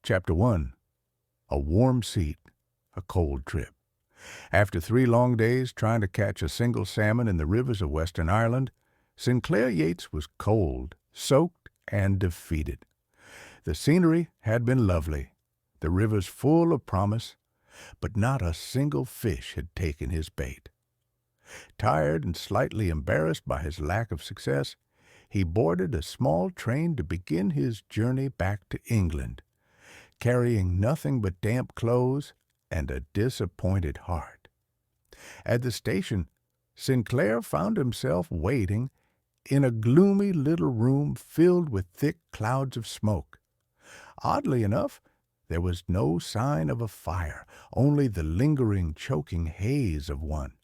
Chapter 1. A Warm Seat, a Cold Trip. After 3 long days trying to catch a single salmon in the rivers of Western Ireland, Sinclair Yates was cold, soaked, and defeated. The scenery had been lovely, the rivers full of promise, but not a single fish had taken his bait. Tired and slightly embarrassed by his lack of success, he boarded a small train to begin his journey back to England, carrying nothing but damp clothes and a disappointed heart. At the station, Sinclair found himself waiting in a gloomy little room filled with thick clouds of smoke. Oddly enough, there was no sign of a fire, only the lingering, choking haze of one.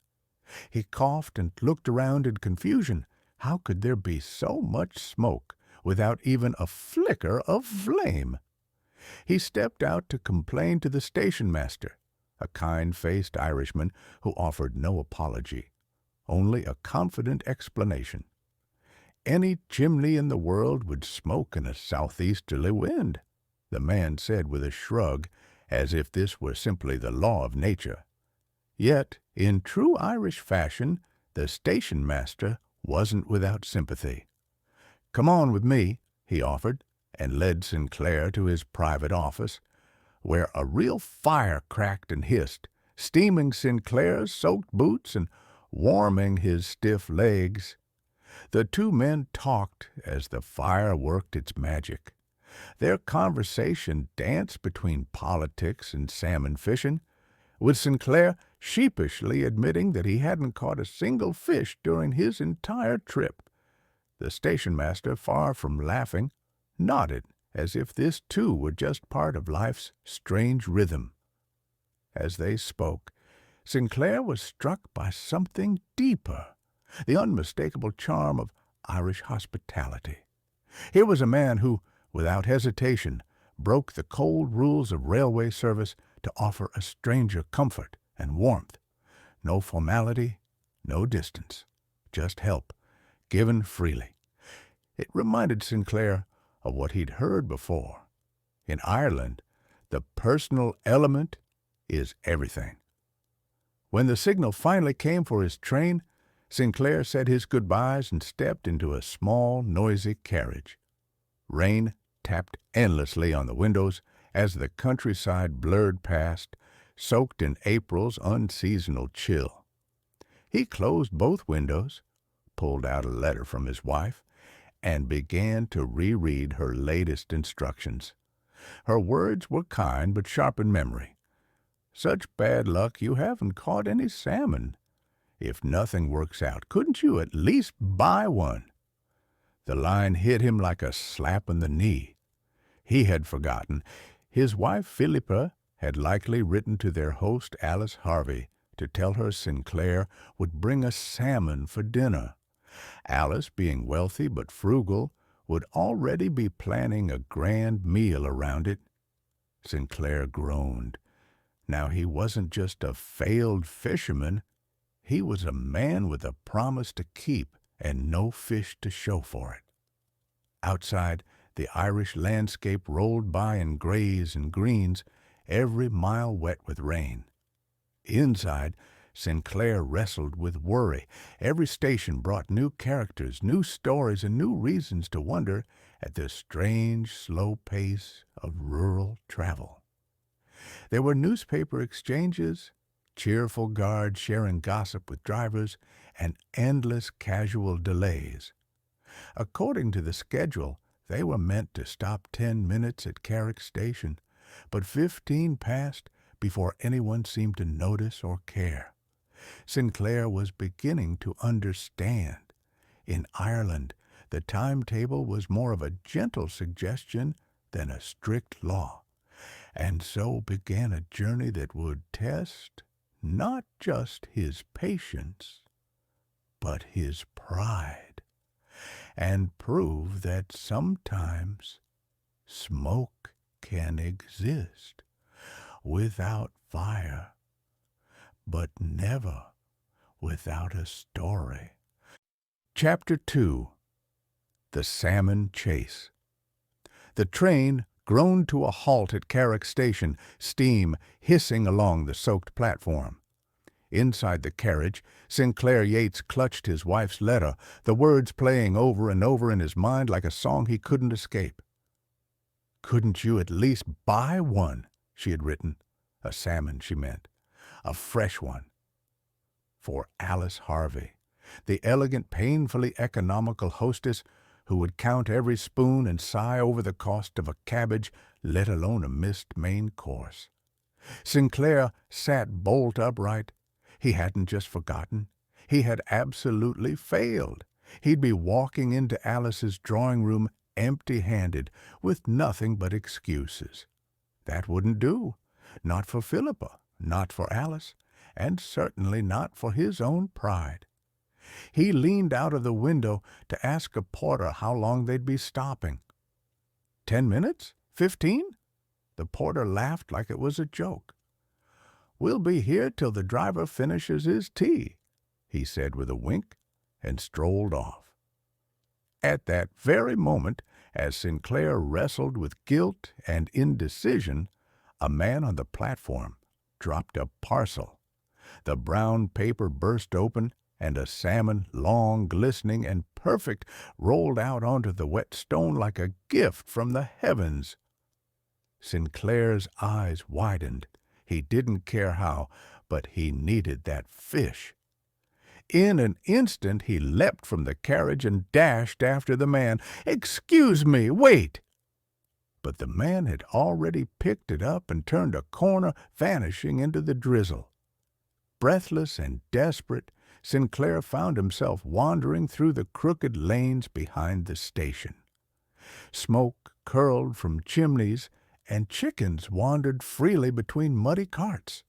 He coughed and looked around in confusion. How could there be so much smoke without even a flicker of flame? He stepped out to complain to the station master, a kind-faced Irishman who offered no apology, only a confident explanation. Any chimney in the world would smoke in a southeasterly wind, the man said with a shrug, as if this were simply the law of nature. Yet, in true Irish fashion, the station master wasn't without sympathy. "Come on with me," he offered, and led Sinclair to his private office, where a real fire cracked and hissed, steaming Sinclair's soaked boots and warming his stiff legs. The 2 men talked as the fire worked its magic. Their conversation danced between politics and salmon fishing, with Sinclair sheepishly admitting that he hadn't caught a single fish during his entire trip. The station master, far from laughing, nodded as if this too were just part of life's strange rhythm. As they spoke, Sinclair was struck by something deeper, the unmistakable charm of Irish hospitality. Here was a man who, without hesitation, broke the cold rules of railway service to offer a stranger comfort and warmth. No formality, no distance, just help, given freely. It reminded Sinclair of what he'd heard before. In Ireland, the personal element is everything. When the signal finally came for his train, Sinclair said his goodbyes and stepped into a small, noisy carriage. Rain tapped endlessly on the windows as the countryside blurred past, soaked in April's unseasonal chill. He closed both windows, pulled out a letter from his wife, and began to reread her latest instructions. Her words were kind but sharp in memory. "Such bad luck you haven't caught any salmon. If nothing works out, couldn't you at least buy one?" The line hit him like a slap in the knee. He had forgotten. His wife Philippa had likely written to their host Alice Harvey to tell her Sinclair would bring a salmon for dinner. Alice, being wealthy but frugal, would already be planning a grand meal around it. Sinclair groaned. Now he wasn't just a failed fisherman. He was a man with a promise to keep and no fish to show for it. Outside, the Irish landscape rolled by in grays and greens, every mile wet with rain. Inside, Sinclair wrestled with worry. Every station brought new characters, new stories, and new reasons to wonder at the strange, slow pace of rural travel. There were newspaper exchanges, cheerful guards sharing gossip with drivers, and endless casual delays. According to the schedule, they were meant to stop 10 minutes at Carrick Station, but 15 passed before anyone seemed to notice or care. Sinclair was beginning to understand. In Ireland, the timetable was more of a gentle suggestion than a strict law, and so began a journey that would test not just his patience, but his pride, and prove that sometimes smoke can exist without fire, but never without a story. Chapter 2. The Salmon Chase. The train groaned to a halt at Carrick Station, steam hissing along the soaked platform. Inside the carriage, Sinclair Yates clutched his wife's letter, the words playing over and over in his mind like a song he couldn't escape. "Couldn't you at least buy one?" she had written. A salmon, she meant. A fresh one. For Alice Harvey, the elegant, painfully economical hostess who would count every spoon and sigh over the cost of a cabbage, let alone a missed main course. Sinclair sat bolt upright. He hadn't just forgotten. He had absolutely failed. He'd be walking into Alice's drawing room empty-handed, with nothing but excuses. That wouldn't do. Not for Philippa, not for Alice, and certainly not for his own pride. He leaned out of the window to ask a porter how long they'd be stopping. 10 minutes? 15? The porter laughed like it was a joke. "We'll be here till the driver finishes his tea," he said with a wink, and strolled off. At that very moment, as Sinclair wrestled with guilt and indecision, a man on the platform dropped a parcel. The brown paper burst open, and a salmon, long, glistening, and perfect, rolled out onto the wet stone like a gift from the heavens. Sinclair's eyes widened. He didn't care how, but he needed that fish. In an instant he leapt from the carriage and dashed after the man. "Excuse me, wait!" But the man had already picked it up and turned a corner, vanishing into the drizzle. Breathless and desperate, Sinclair found himself wandering through the crooked lanes behind the station. Smoke curled from chimneys, and chickens wandered freely between muddy carts.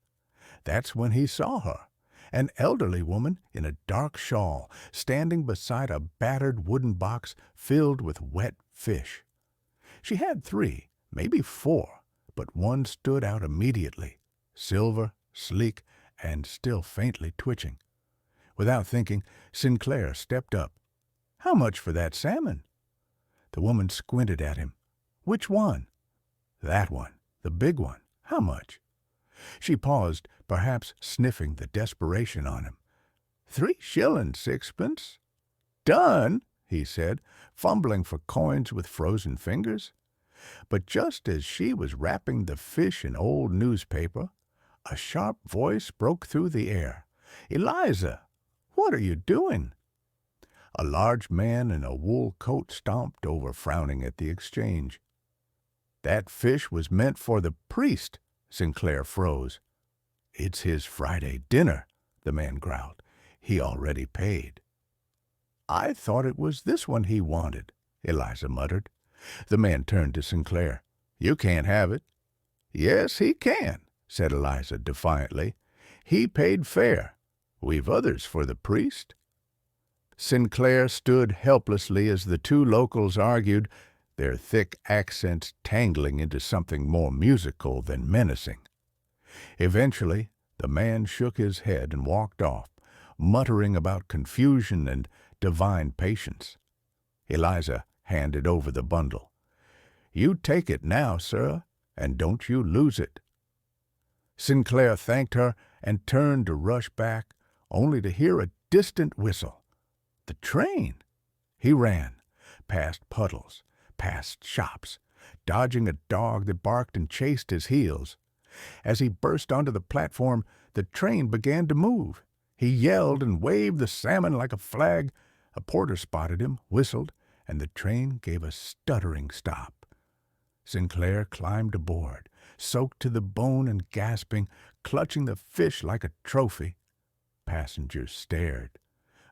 That's when he saw her, an elderly woman in a dark shawl, standing beside a battered wooden box filled with wet fish. She had 3, maybe 4, but one stood out immediately, silver, sleek, and still faintly twitching. Without thinking, Sinclair stepped up. "How much for that salmon?" The woman squinted at him. "Which one?" "That one, the big one. How much?" She paused, perhaps sniffing the desperation on him. 3 shillings 6pence. "Done," he said, fumbling for coins with frozen fingers. But just as she was wrapping the fish in old newspaper, a sharp voice broke through the air. "Eliza, what are you doing?" A large man in a wool coat stomped over, frowning at the exchange. "That fish was meant for the priest." Sinclair froze. "It's his Friday dinner," the man growled. "He already paid." "I thought it was this one he wanted," Eliza muttered. The man turned to Sinclair. "You can't have it." "Yes, he can," said Eliza defiantly. "He paid fair. We've others for the priest." Sinclair stood helplessly as the 2 locals argued, their thick accents tangling into something more musical than menacing. Eventually, the man shook his head and walked off, muttering about confusion and divine patience. Eliza handed over the bundle. "You take it now, sir, and don't you lose it." Sinclair thanked her and turned to rush back, only to hear a distant whistle. The train! He ran, past puddles, past shops, dodging a dog that barked and chased his heels. As he burst onto the platform, the train began to move. He yelled and waved the salmon like a flag. A porter spotted him, whistled, and the train gave a stuttering stop. Sinclair climbed aboard, soaked to the bone and gasping, clutching the fish like a trophy. Passengers stared.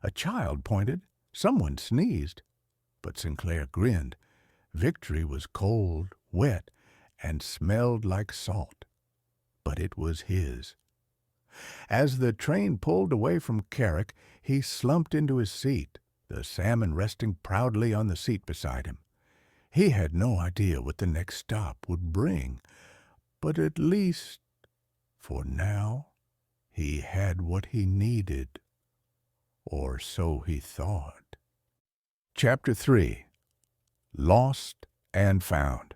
A child pointed. Someone sneezed. But Sinclair grinned. Victory was cold, wet, and smelled like salt. But it was his. As the train pulled away from Carrick, he slumped into his seat, the salmon resting proudly on the seat beside him. He had no idea what the next stop would bring, but at least, for now, he had what he needed. Or so he thought. Chapter 3. Lost and Found.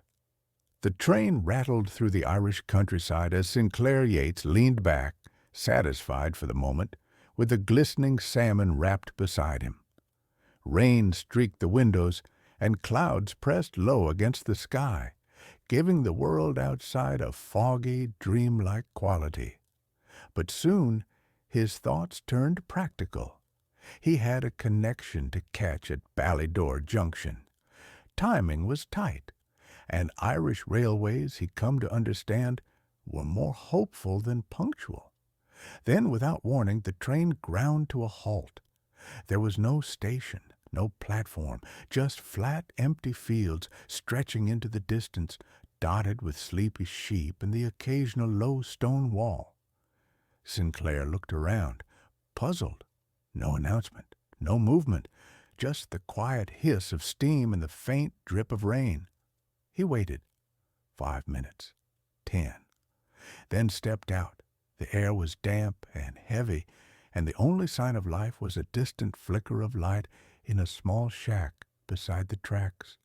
The train rattled through the Irish countryside as Sinclair Yates leaned back, satisfied for the moment, with the glistening salmon wrapped beside him. Rain streaked the windows, and clouds pressed low against the sky, giving the world outside a foggy, dreamlike quality. But soon his thoughts turned practical. He had a connection to catch at Ballydor Junction. Timing was tight, and Irish railways, he'd come to understand, were more hopeful than punctual. Then, without warning, the train ground to a halt. There was no station, no platform, just flat, empty fields stretching into the distance, dotted with sleepy sheep and the occasional low stone wall. Sinclair looked around, puzzled. No announcement, no movement, just the quiet hiss of steam and the faint drip of rain. He waited. 5 minutes. 10. Then stepped out. The air was damp and heavy, and the only sign of life was a distant flicker of light in a small shack beside the tracks.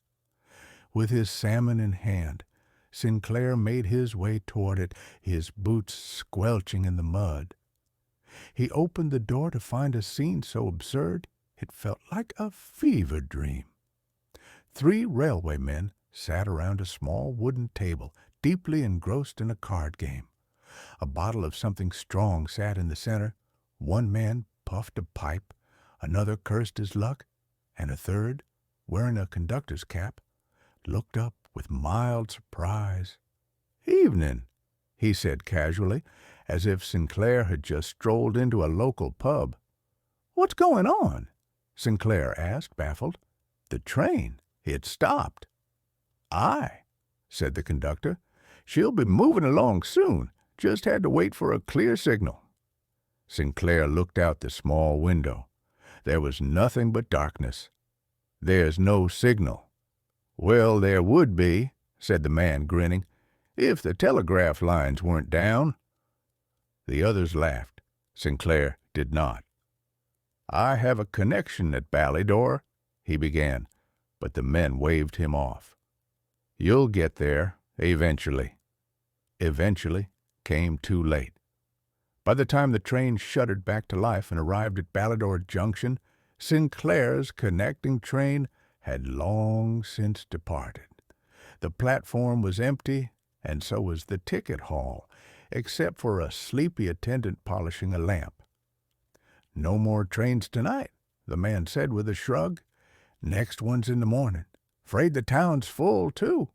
With his salmon in hand, Sinclair made his way toward it, his boots squelching in the mud. He opened the door to find a scene so absurd it felt like a fever dream. 3 railwaymen sat around a small wooden table, deeply engrossed in a card game. A bottle of something strong sat in the center. One man puffed a pipe, another cursed his luck, and a third, wearing a conductor's cap, looked up with mild surprise. "Evening," he said casually, as if Sinclair had just strolled into a local pub. "What's going on?" Sinclair asked, baffled. "The train. It stopped." "Aye," said the conductor. "She'll be moving along soon. Just had to wait for a clear signal." Sinclair looked out the small window. There was nothing but darkness. "There's no signal." "Well, there would be," said the man, grinning, "if the telegraph lines weren't down." The others laughed. Sinclair did not. "I have a connection at Ballydor," he began, but the men waved him off. "You'll get there, eventually." Eventually came too late. By the time the train shuddered back to life and arrived at Ballydor Junction, Sinclair's connecting train had long since departed. The platform was empty, and so was the ticket hall, except for a sleepy attendant polishing a lamp. "No more trains tonight," the man said with a shrug. "Next one's in the morning. 'Fraid the town's full, too."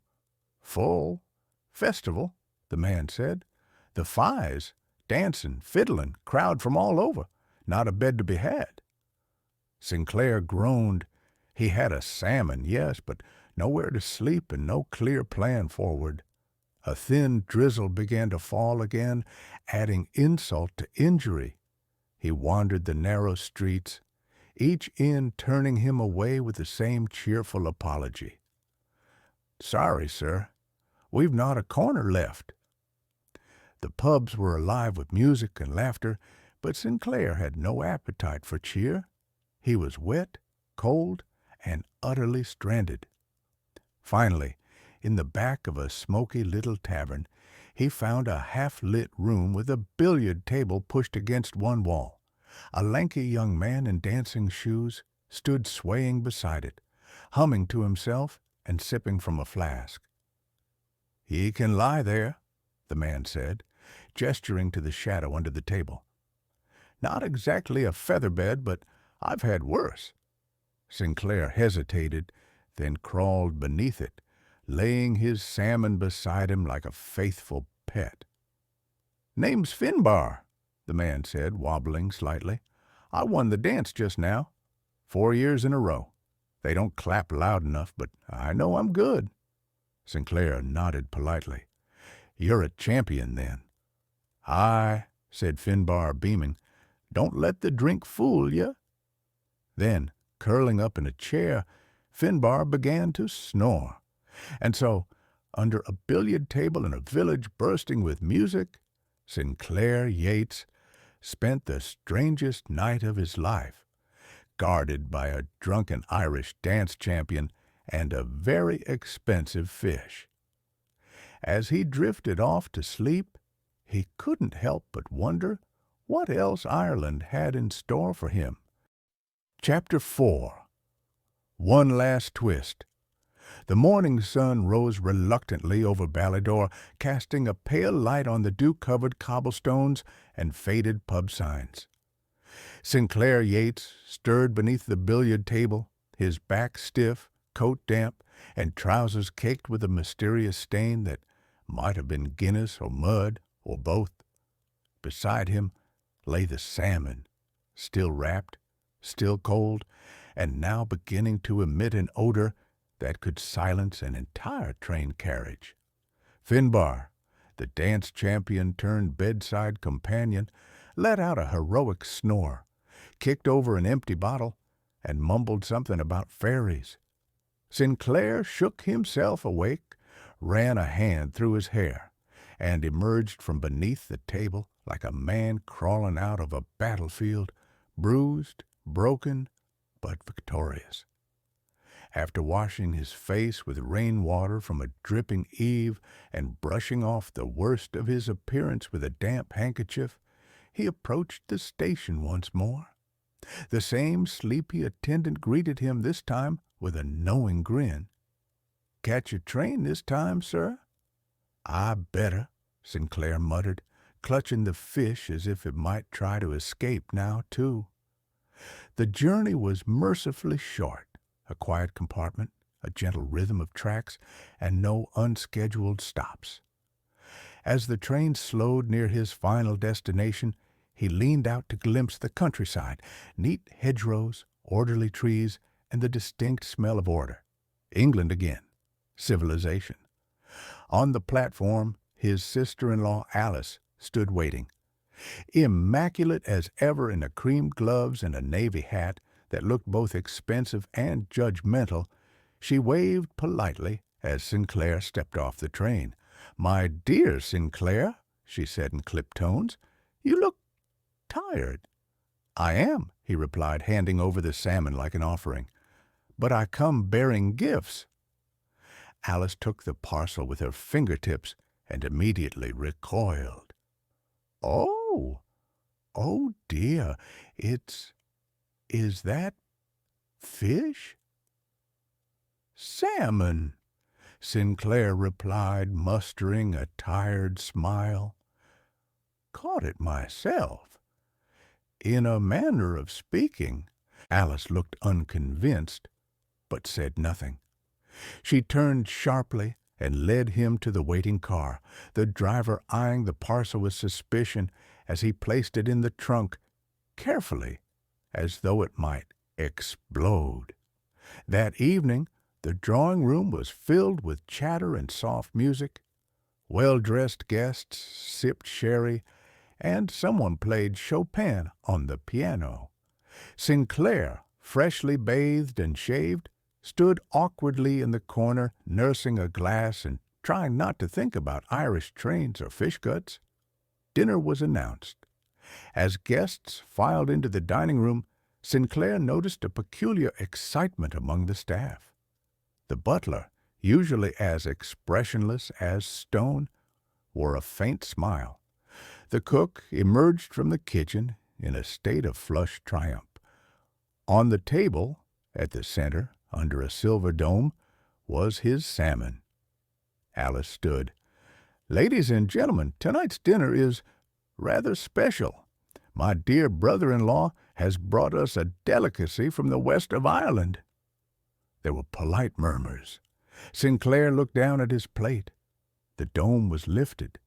"Full? Festival," the man said. "The Fies, dancing, fiddling, crowd from all over. Not a bed to be had." Sinclair groaned. He had a salmon, yes, but nowhere to sleep and no clear plan forward. A thin drizzle began to fall again, adding insult to injury. He wandered the narrow streets, each inn turning him away with the same cheerful apology. "Sorry, sir. We've not a corner left." The pubs were alive with music and laughter, but Sinclair had no appetite for cheer. He was wet, cold, and utterly stranded. Finally, in the back of a smoky little tavern, he found a half-lit room with a billiard table pushed against one wall. A lanky young man in dancing shoes stood swaying beside it, humming to himself and sipping from a flask. "Ye can lie there," the man said, gesturing to the shadow under the table. "Not exactly a feather-bed, but I've had worse." Sinclair hesitated, then crawled beneath it, laying his salmon beside him like a faithful pet. "Name's Finbar," the man said, wobbling slightly. "I won the dance just now. 4 years in a row. They don't clap loud enough, but I know I'm good." Sinclair nodded politely. "You're a champion, then." "Aye," said Finbar, beaming. "Don't let the drink fool you." Then, curling up in a chair, Finbar began to snore. And so, under a billiard table in a village bursting with music, Sinclair Yates spent the strangest night of his life, guarded by a drunken Irish dance champion and a very expensive fish. As he drifted off to sleep, he couldn't help but wonder what else Ireland had in store for him. Chapter 4. One Last Twist. The morning sun rose reluctantly over Ballador, casting a pale light on the dew-covered cobblestones and faded pub signs. Sinclair Yates stirred beneath the billiard table, his back stiff, coat damp, and trousers caked with a mysterious stain that might have been Guinness or mud or both. Beside him lay the salmon, still wrapped, still cold, and now beginning to emit an odor that could silence an entire train carriage. Finbar, the dance champion turned bedside companion, let out a heroic snore, kicked over an empty bottle, and mumbled something about fairies. Sinclair shook himself awake, ran a hand through his hair, and emerged from beneath the table like a man crawling out of a battlefield, bruised, broken, but victorious. After washing his face with rainwater from a dripping eave and brushing off the worst of his appearance with a damp handkerchief, he approached the station once more. The same sleepy attendant greeted him this time with a knowing grin. "Catch your train this time, sir?" "I better," Sinclair muttered, clutching the fish as if it might try to escape now, too. The journey was mercifully short. A quiet compartment, a gentle rhythm of tracks, and no unscheduled stops. As the train slowed near his final destination, he leaned out to glimpse the countryside, neat hedgerows, orderly trees, and the distinct smell of order. England again. Civilization. On the platform, his sister-in-law Alice stood waiting. Immaculate as ever in a cream gloves and a navy hat that looked both expensive and judgmental, she waved politely as Sinclair stepped off the train. "My dear Sinclair," she said in clipped tones, "you look tired." "I am," he replied, handing over the salmon like an offering. "But I come bearing gifts." Alice took the parcel with her fingertips and immediately recoiled. "Oh, oh dear, is that fish?" "Salmon," Sinclair replied, mustering a tired smile. "Caught it myself." In a manner of speaking, Alice looked unconvinced, but said nothing. She turned sharply and led him to the waiting car, the driver eyeing the parcel with suspicion as he placed it in the trunk, carefully, as though it might explode. That evening, the drawing-room was filled with chatter and soft music. Well-dressed guests sipped sherry, and someone played Chopin on the piano. Sinclair, freshly bathed and shaved, stood awkwardly in the corner, nursing a glass and trying not to think about Irish trains or fish guts. Dinner was announced. As guests filed into the dining room, Sinclair noticed a peculiar excitement among the staff. The butler, usually as expressionless as stone, wore a faint smile. The cook emerged from the kitchen in a state of flushed triumph. On the table, at the center, under a silver dome, was his salmon. Alice stood. "Ladies and gentlemen, tonight's dinner is rather special. My dear brother-in-law has brought us a delicacy from the west of Ireland." There were polite murmurs. Sinclair looked down at his plate. The dome was lifted.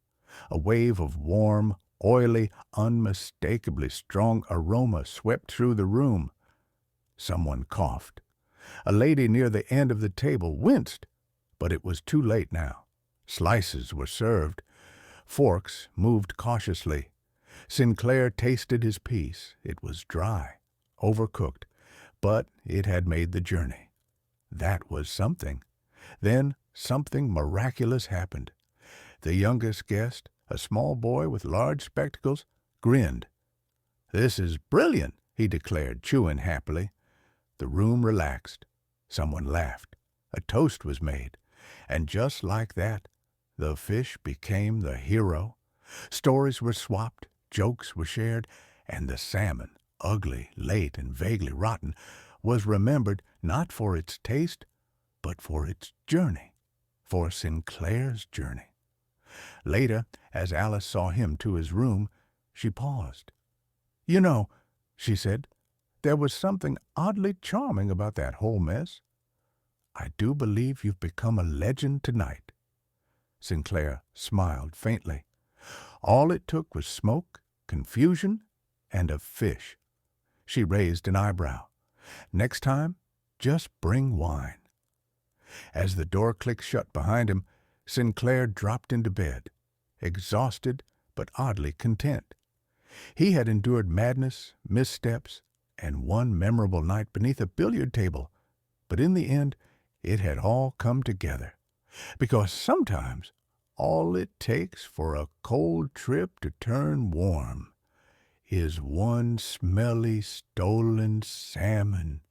A wave of warm, oily, unmistakably strong aroma swept through the room. Someone coughed. A lady near the end of the table winced, but it was too late now. Slices were served. Forks moved cautiously. Sinclair tasted his piece. It was dry, overcooked, but it had made the journey. That was something. Then something miraculous happened. The youngest guest, a small boy with large spectacles, grinned. "This is brilliant," he declared, chewing happily. The room relaxed. Someone laughed. A toast was made. And just like that, The fish became the hero. Stories were swapped, jokes were shared, and the salmon, ugly, late, and vaguely rotten, was remembered not for its taste, but for its journey, for Sinclair's journey. Later, as Alice saw him to his room, she paused. "You know," she said, "there was something oddly charming about that whole mess. I do believe you've become a legend tonight." Sinclair smiled faintly. All it took was smoke, confusion, and a fish. She raised an eyebrow. "Next time, just bring wine." As the door clicked shut behind him, Sinclair dropped into bed, exhausted but oddly content. He had endured madness, missteps, and one memorable night beneath a billiard table, but in the end it had all come together. Because sometimes all it takes for a cold trip to turn warm is one smelly stolen salmon.